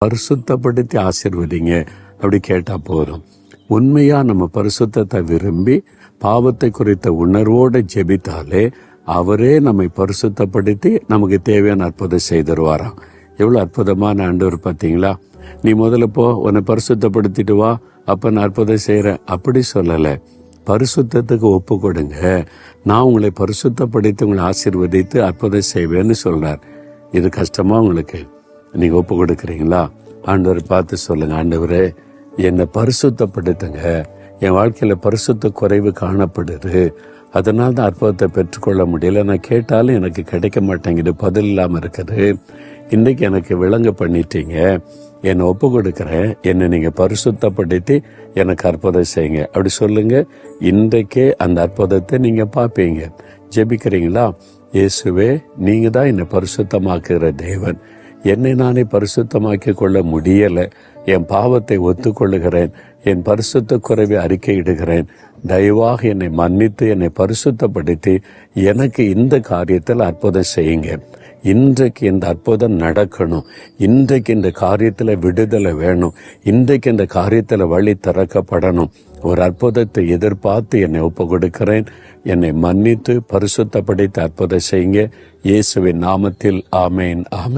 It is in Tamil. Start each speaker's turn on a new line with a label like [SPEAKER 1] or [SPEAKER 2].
[SPEAKER 1] பரிசுத்தப்படுத்தி ஆசீர்வதிங்க அப்படி கேட்டா போதும். உண்மையா நம்ம பரிசுத்தத்தை விரும்பி பாவத்தை குறித்த உணர்வோடு ஜெபித்தாலே அவரே நம்மை பரிசுத்தப்படுத்தி நமக்கு தேவையான அற்புதம் செய்தருவாராம். எவ்வளவு அற்புதமான ஆண்டவர் பார்த்தீங்களா? நீ முதல்ல போ, உன்னை பரிசுத்தப்படுத்திட்டு வா, அப்ப நான் அற்புதம் செய்யறேன் அப்படி சொல்லலை. பரிசுத்தத்துக்கு ஒப்பு கொடுங்க, நான் உங்களை பரிசுத்தப்படுத்தி உங்களை ஆசீர்வதித்து அற்புதம் செய்வேன்னு சொல்றார். இது கஷ்டமா உங்களுக்கு? நீங்க ஒப்பு கொடுக்குறீங்களா? ஆண்டவரை பார்த்து சொல்லுங்க, ஆண்டவரே என்னை பரிசுத்தப்படுத்துங்க, என் வாழ்க்கையில பரிசுத்த குறைவு காணப்படுது, அதனால தான் அற்புதத்தை பெற்றுக்கொள்ள முடியல, நான் கேட்டாலும் எனக்கு கிடைக்க மாட்டேங்குது, பதில் இல்லாமல் இருக்குது, இன்னைக்கு எனக்கு விளங்க பண்ணிட்டீங்க, என்னை ஒப்பு கொடுக்குறேன், என்னை நீங்க பரிசுத்தப்படுத்தி எனக்கு அற்புதம் செய்யுங்க அப்படி சொல்லுங்க. இன்றைக்கே அந்த அற்புதத்தை நீங்க பார்ப்பீங்க. ஜெபிக்கிறீங்களா? இயேசுவே, நீங்க தான் என்னை பரிசுத்தமாக்குகிற தேவன், என்னை நானே பரிசுத்தமாக்கி கொள்ள முடியலை, என் பாவத்தை ஒத்துக்கொள்ளுகிறேன், என் பரிசுத்த குறைவை அறிக்கையிடுகிறேன், தயவாக என்னை மன்னித்து என்னை பரிசுத்தப்படுத்தி எனக்கு இந்த காரியத்தில் அற்புதம் செய்யுங்க. இன்றைக்கு இந்த அற்புதம் நடக்கணும், இன்றைக்கு இந்த காரியத்தில் விடுதலை வேணும், இன்றைக்கு இந்த காரியத்தில் வழி திறக்கப்படணும். ஒரு அற்புதத்தை எதிர்பார்த்து என்னை ஒப்பு கொடுக்கிறேன், என்னை மன்னித்து பரிசுத்தப்படுத்தி அற்புதம் செய்யுங்க. இயேசுவின் நாமத்தில் ஆமேன், ஆமேன்.